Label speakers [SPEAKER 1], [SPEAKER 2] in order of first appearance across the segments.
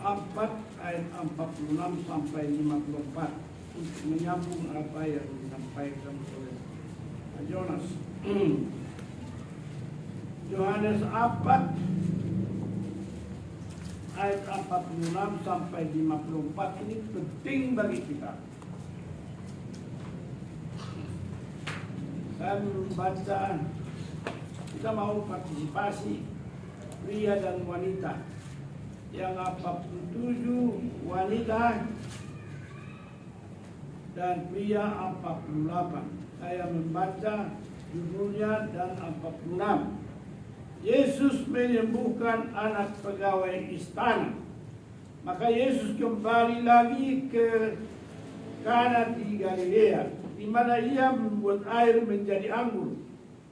[SPEAKER 1] 4 ayat 46 sampai 54 untuk menyambung apa yang disampaikan oleh Pak Jonas. Yohanes 4 ayat 46 sampai 54 ini penting bagi kita. Saya membaca, kita mau partisipasi pria dan wanita. Yang 47 wanita dan pria 48. Saya membaca judulnya dan 46. Yesus menyembuhkan anak pegawai istana. Maka Yesus kembali lagi ke Kana di Galilea, di mana ia membuat air menjadi anggur.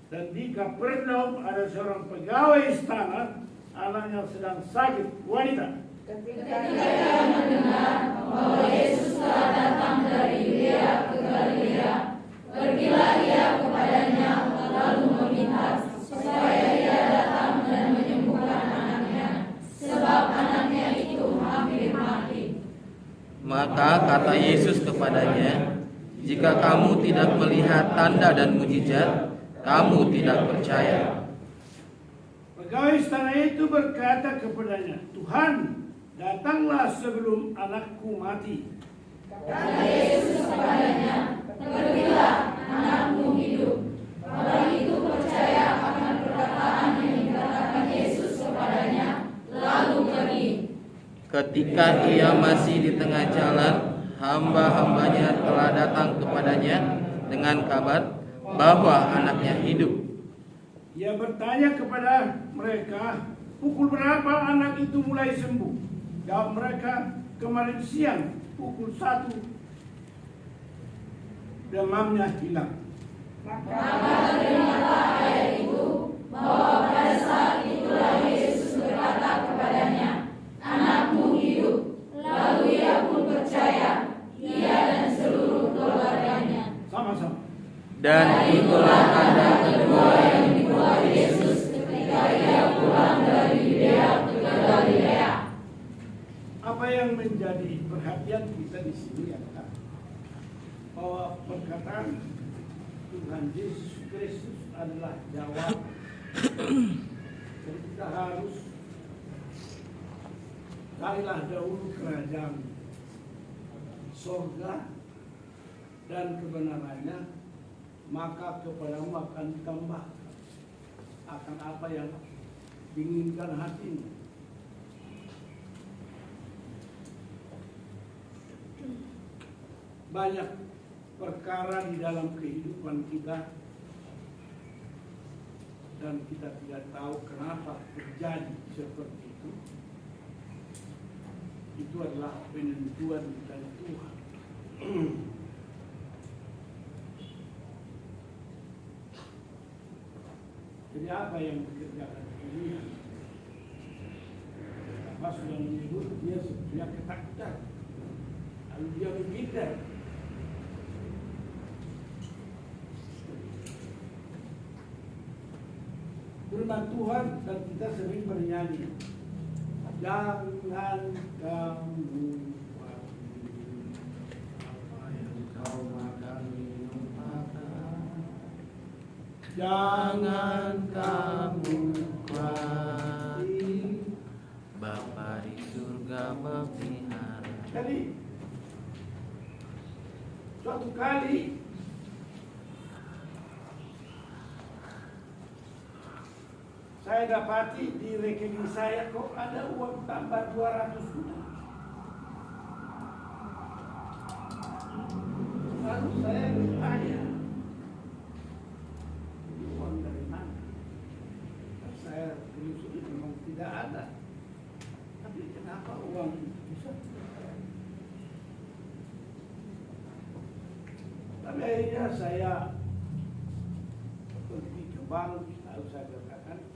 [SPEAKER 1] Dan di Kapernaum ada seorang pegawai istana, anaknya sedang sakit, wanita.
[SPEAKER 2] Ketika ia mendengar bahwa Yesus telah datang dari Yudea ke Galilea, pergilah ia kepadanya lalu meminta supaya ia datang dan menyembuhkan anaknya, sebab anaknya itu hampir mati.
[SPEAKER 3] Maka kata Yesus kepadanya, "Jika kamu tidak melihat tanda dan mujizat, kamu tidak percaya."
[SPEAKER 1] Pegawai istana itu berkata kepadanya, "Tuhan, datanglah sebelum anakku mati."
[SPEAKER 2] Kata Yesus kepadanya, "Pergilah, anakmu hidup." Orang itu percaya akan perkataan yang dikatakan Yesus kepadanya, lalu pergi.
[SPEAKER 3] Ketika ia masih di tengah jalan, hamba-hambanya telah datang kepadanya dengan kabar bahwa anaknya hidup.
[SPEAKER 1] Ia bertanya kepada mereka, "Pukul berapa anak itu mulai sembuh?" Jawab mereka, "Kemarin siang pukul 1 demamnya hilang."
[SPEAKER 2] Maka teringatlah ayat itu bahwa pada saat itulah Yesus berkata kepadanya, "Anakmu hidup." Lalu ia pun percaya, ia dan seluruh keluarganya.
[SPEAKER 1] Sama-sama.
[SPEAKER 3] Dan itulah tanda kedua yang
[SPEAKER 2] dibuat Yesus ketika ia pulang dari Yudea ke Galilea.
[SPEAKER 1] Apa yang menjadi perhatian kita di sini adalah bahwa perkataan Tuhan Yesus Kristus adalah jawab. Jadi kita harus carilah dahulu kerajaan sorga dan kebenarannya, maka kepadamu akan ditambah akan apa yang diinginkan hatimu. Banyak perkara di dalam kehidupan kita dan kita tidak tahu kenapa terjadi seperti itu. Itu adalah penentuan dari Tuhan. Jadi apa yang dikerjakan Elia? Apa sudah menyebut dia ketakutan, lalu dia menghindar. Firman Tuhan dan kita sering bernyanyi, "Jangan kamu apa yang kau makan minum makan, jangan kamu kuati,
[SPEAKER 3] Bapa di surga berpihak."
[SPEAKER 1] Jadi suatu kali saya dapati di rekening saya kok ada uang tambah 200 juta. Lalu saya bertanya, ini uang dari mana? Dan saya telusuri memang tidak ada. Tapi kenapa uang itu bisa? Tapi akhirnya saya pergi ke bank, lalu saya berkatakan,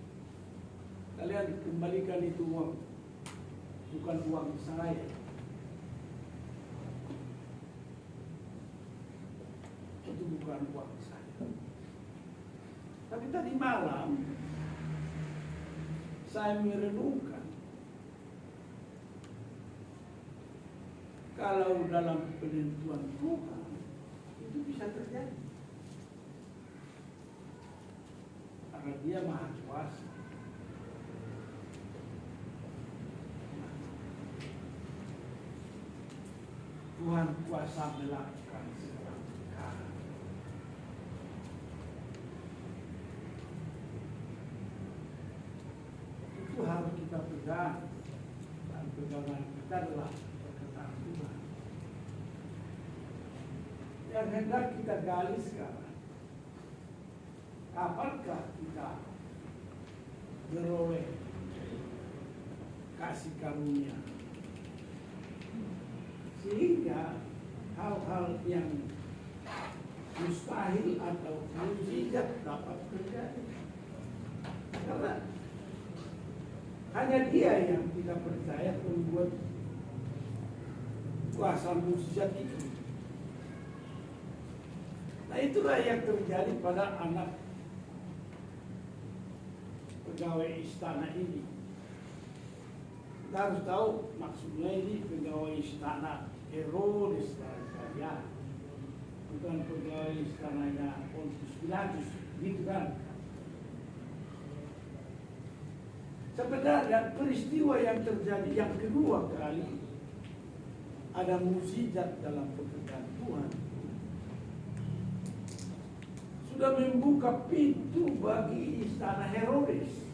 [SPEAKER 1] kalian kembalikan itu uang, bukan uang saya. Itu bukan uang saya. Tapi tadi malam saya merenungkan Kalau dalam penentuan Tuhan itu bisa terjadi. Karena Dia Maha Kuasa. Tuhan kuasa melakukan segala perkara. Itu harus kita pegang. Dan pegangan kita adalah perkataan Tuhan. Yang hendak kita gali sekarang, kapankah kita beroleh kasih karunia sehingga hal-hal yang mustahil atau mukjizat dapat terjadi? Karena hanya Dia yang kita percaya membuat kuasa mukjizat itu. Nah, itulah yang terjadi pada anak pegawai istana ini. Kita harus tahu maksudnya ini pegawai istana Herodes ya, bukan pegawai istananya Pontius Pilatus, gitu kan? Sebenarnya peristiwa yang terjadi yang kedua kali ada mukjizat dalam pekerjaan Tuhan sudah membuka pintu bagi istana Herodes.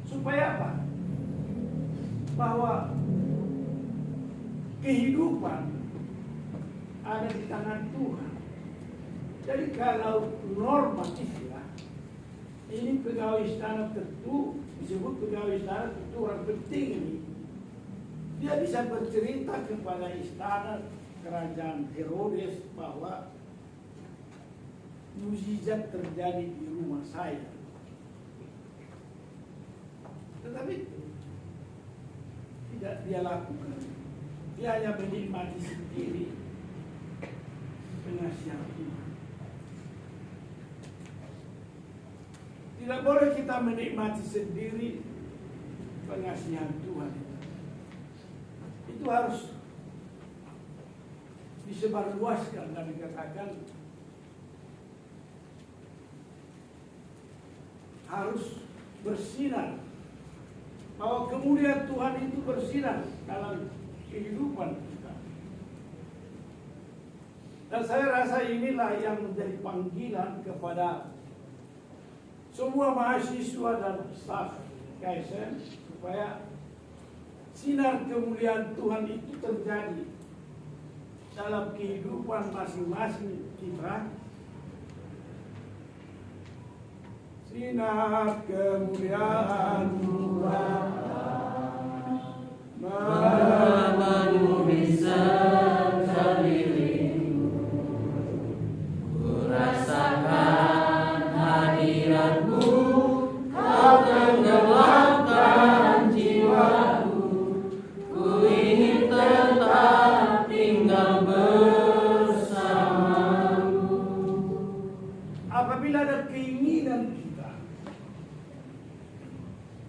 [SPEAKER 1] Supaya apa? Bahwa kehidupan ada di tangan Tuhan. Jadi kalau normatif ya, ini pegawai istana tentu, disebut pegawai istana tentu orang penting ini. Dia bisa bercerita kepada istana kerajaan Herodes bahwa mukjizat terjadi di rumah saya. Tetapi tidak dia lakukan. Dia hanya menikmati sendiri pengasihan Tuhan. Tidak boleh kita menikmati sendiri pengasihan Tuhan. Itu harus disebarluaskan dan dikatakan harus bersinar. Bahwa kemuliaan Tuhan itu bersinar dalam kehidupan kita. Dan saya rasa inilah yang menjadi panggilan kepada semua mahasiswa dan staf KSM supaya sinar kemuliaan Tuhan itu terjadi dalam kehidupan masing-masing kita. Sinar kemuliaan Tuhan
[SPEAKER 3] memenuhi sekelilingku, ku rasakan hadiratmu, kau tenggelamkan jiwaku, ku ingin tetap tinggal bersamamu.
[SPEAKER 1] Apabila ada keinginan kita,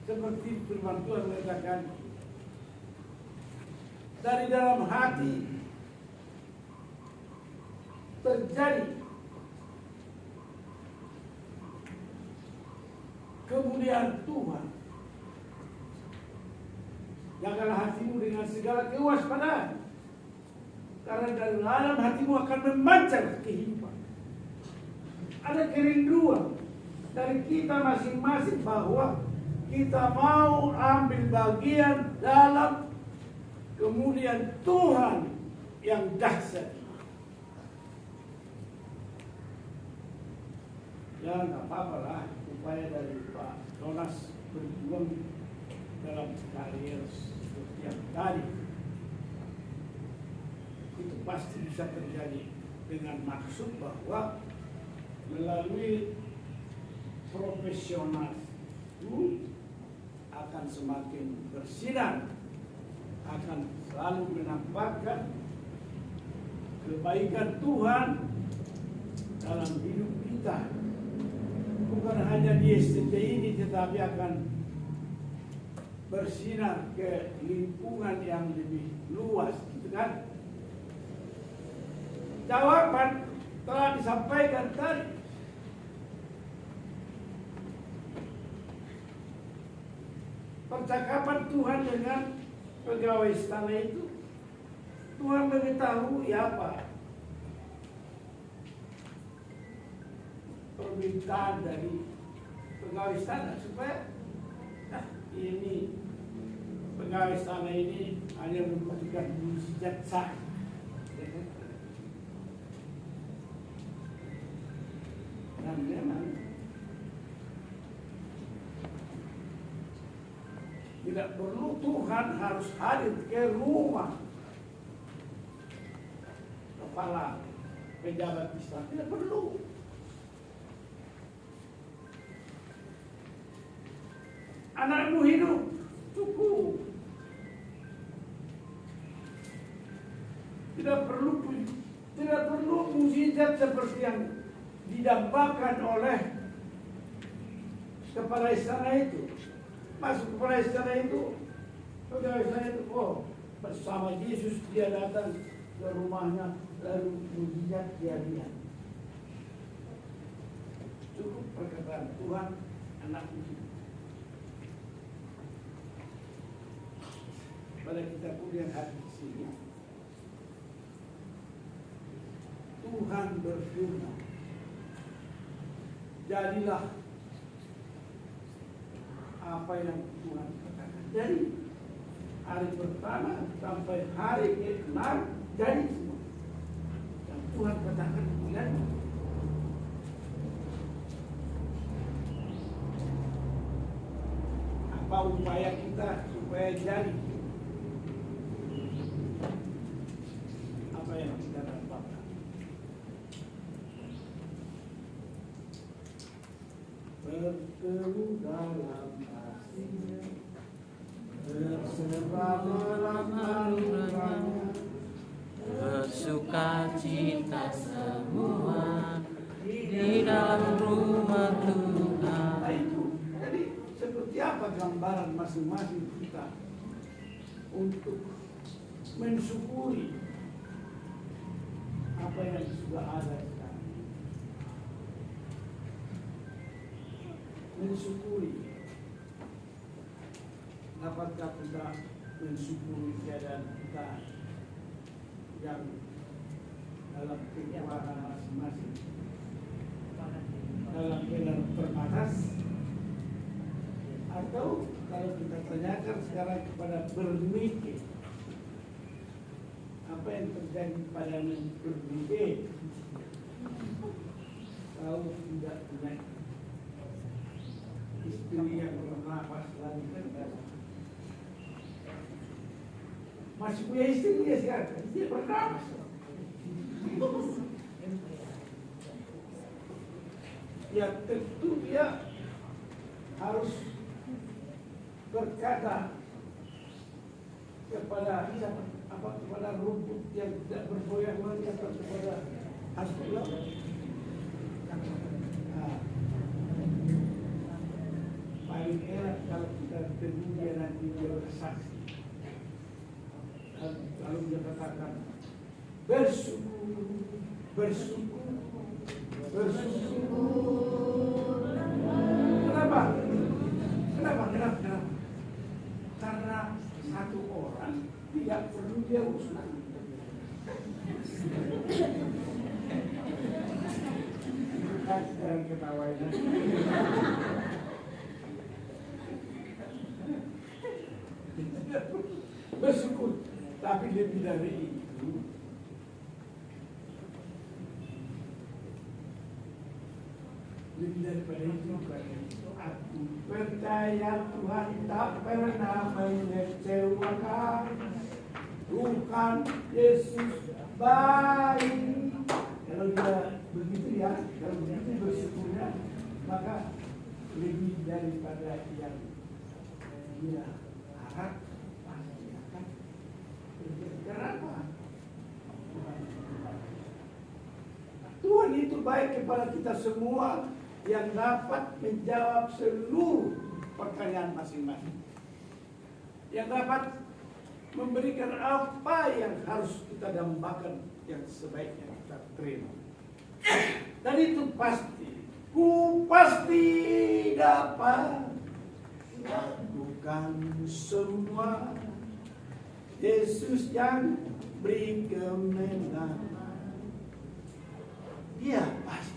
[SPEAKER 1] seperti firman Tuhan mengatakan, dari dalam hati terjadi kemuliaan Tuhan. Jagalah hatimu dengan segala kewaspadaan, karena dari dalam hatimu akan memancar kehidupan. Ada kerinduan dari kita masing-masing bahwa kita mau ambil bagian dalam kemuliaan Tuhan yang dahsyat. Ya nggak apa-apa lah, upaya dari Pak Jonas berjuang dalam karier seperti yang tadi. Itu pasti bisa terjadi dengan maksud bahwa melalui profesional itu akan semakin bersinar, akan selalu menampakkan kebaikan Tuhan dalam hidup kita. Bukan hanya di STT ini, tetapi akan bersinar ke lingkungan yang lebih luas, gitu kan? Jawaban telah disampaikan tadi. Percakapan Tuhan dengan pegawai istana itu, Tuhan mengetahui apa permintaan dari pegawai istana, supaya ini pegawai istana ini hanya membutuhkan mukjizat saja. Dan memang tidak perlu Tuhan harus hadir ke rumah kepala pejabat istana, tidak perlu. Anakmu hidup, cukup. Tidak perlu mukjizat seperti yang didambakan oleh kepala istana itu. Masuk kepala istana itu, pegawai istana itu, oh, bersama Yesus dia datang ke rumahnya, lalu mukjizat dia lihat. Cukup perkataan Tuhan, anakmu hidup. Pada kita pun yang hadir di sini, Tuhan berfirman, jadilah apa yang Tuhan katakan. Jadi hari pertama sampai hari ke-6 jadi semua yang Tuhan katakan jadi. Apa upaya kita supaya jadi? Apa yang kita dapatkan? Bertemu dalam kasih-Nya, berserah dalam anugerah-Nya,
[SPEAKER 3] bersuka cita semua di dalam rumah Tuhan.
[SPEAKER 1] Nah itu, jadi seperti apa gambaran masing-masing kita untuk mensyukuri apa yang sudah ada sekarang. Mensyukuri. Dapatkah kita mensyukuri keadaan kita yang dalam kekuatan masing-masing, dalam keadaan terbatas? Atau kalau kita tanyakan sekarang kepada Bernike, apa yang terjadi pada Bernike? Kalau tidak punya istri yang bernafas lagi, masih punya istri dia sekarang, dia bernafas. Ya tentu dia harus berkata kepada kepada rumput yang tidak bergoyang-goyang, kepada Hasbullah. Paling enak kalau kita tunggu dia nanti dia bersaksi. Lalu dia katakan bersyukur. Kenapa? Karena satu orang tidak perlu dia urus lagi. Bukan sekarang ketawain. Bersyukur, tapi lebih dari itu, lebih daripada itu, aku percaya Tuhan tak pernah mengecewakan. Tuhan Yesus baik. Kalau dia begitu ya, kalau begitu bersyukurnya, maka lebih daripada yang dia harap pasti akan terjadi. Kenapa? Tuhan itu baik kepada kita semua yang dapat menjawab seluruh pertanyaan masing-masing. yang dapat memberikan apa yang harus kita dambakan yang sebaiknya kita terima. Dan itu pasti, ku pasti dapat lakukan semua. Yesus yang beri kemenangan. Dia pasti.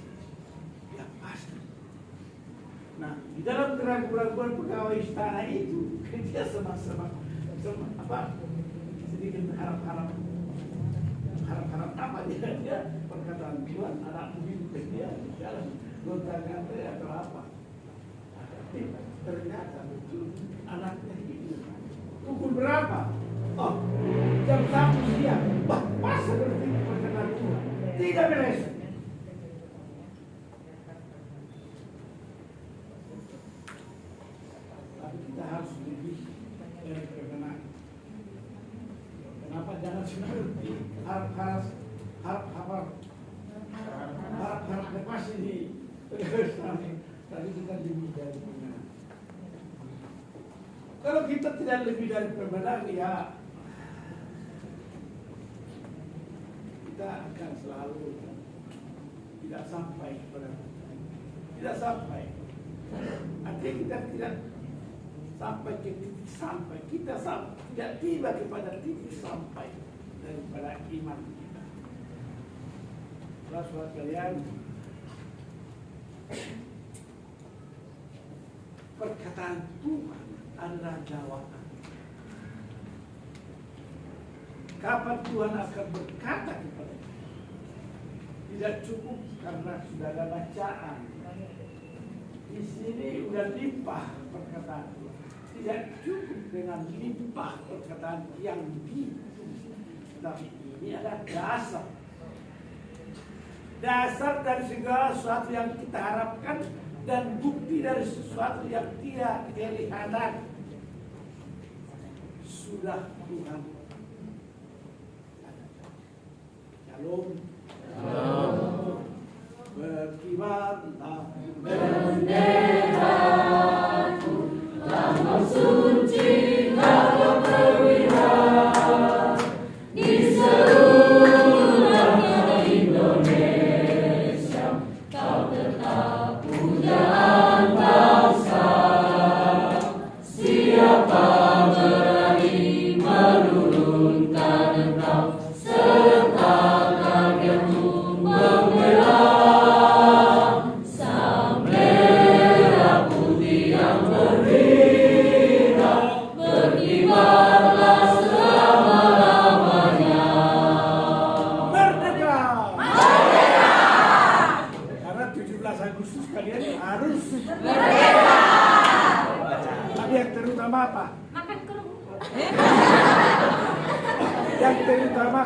[SPEAKER 1] Nah, di dalam keraguan-keraguan pegawai istana itu, dia sama-sama sedikit harap-harap apa dia perkataan Tuhan, anak mungkin dia jalan gonta-ganti atau apa. Tapi ternyata betul anaknya hidup. Pukul berapa? Oh, jam 1 siang. Wah, pas seperti perkataan Tuhan. Tidak beres. Tapi kita harus lebih dari kebenaran. Kenapa jangan seperti harap lepas ini. Tadi kita lebih dari kebenaran. Kalau kita tidak lebih dari kebenaran, ya kita akan selalu tidak sampai kepada tidak sampai. Artinya kita tidak sampai ke titik sampai, kita tidak tiba kepada titik sampai daripada iman kita. Saudara kalian, perkataan Tuhan adalah jawaban. Kapan Tuhan akan berkata kepada kita? Tidak cukup karena sudah ada bacaan. Di sini sudah limpah perkataan Tuhan. Tidak cukup dengan limpah perkataan yang ditulis. Tapi ini adalah dasar. Dasar dari segala sesuatu yang kita harapkan dan bukti dari sesuatu yang tidak kelihatan. Sudah Tuhan. Shalom.
[SPEAKER 2] Shalom.
[SPEAKER 1] Berkibarlah
[SPEAKER 2] benderaku, lambang suci Kau perwira di seluruh rakyat Indonesia. Kau tetap pujaan bangsa. Siapa berani menurunkan Engkau serta karyatmu membela sang merah putih yang berwira, berkibarlah selama-lamanya.
[SPEAKER 1] Merdeka!
[SPEAKER 2] Merdeka!
[SPEAKER 1] Karena 17 Agustus kalian harus
[SPEAKER 2] Merdeka!
[SPEAKER 1] Tapi yang terutama apa?
[SPEAKER 2] Makan kerupuk.
[SPEAKER 1] Yang terutama